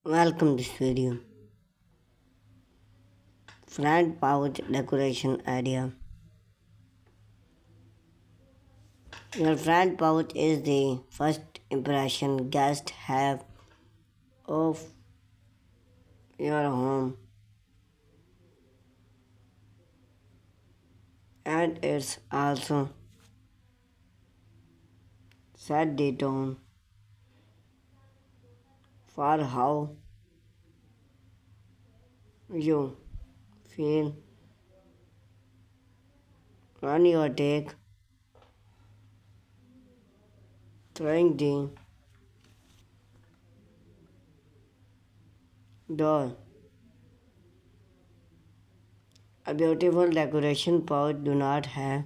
Welcome to this video. Front pouch decoration idea. Your front pouch is the first impression guests have of your home, and it's also set the tone for how you feel when you take throwing the door. A beautiful decoration pouch do not have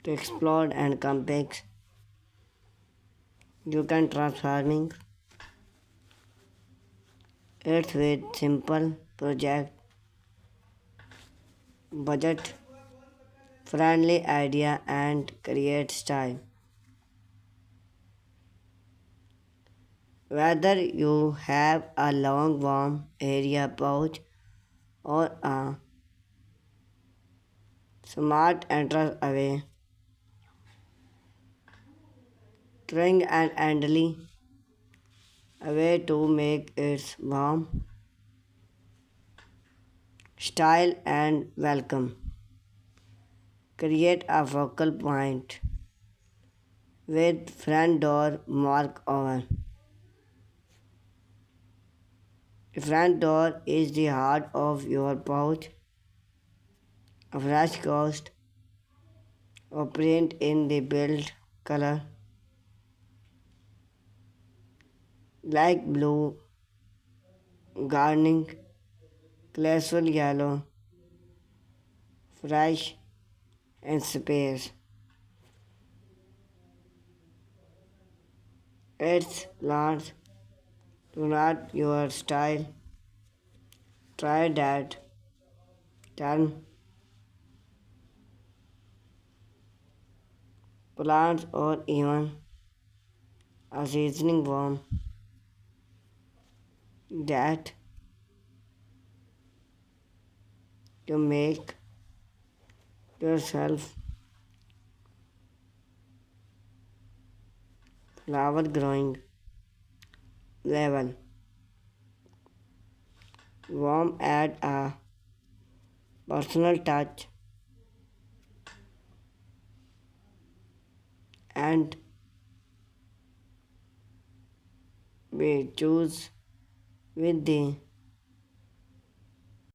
to explode and complex. You can transforming it with simple project budget friendly idea and create style. Whether you have a long warm area pouch or a smart entrance away, throwing an endly away to make it warm, style and welcome. Create a focal point with front door mark over. The front door is the heart of your pouch. A fresh ghost or print in the build color like blue, gardening, classical yellow, fresh and space. It's large, do not your style. Try that. Turn plants or even a seasoning worm that you make yourself flower growing level. Warm add a personal touch and we choose with the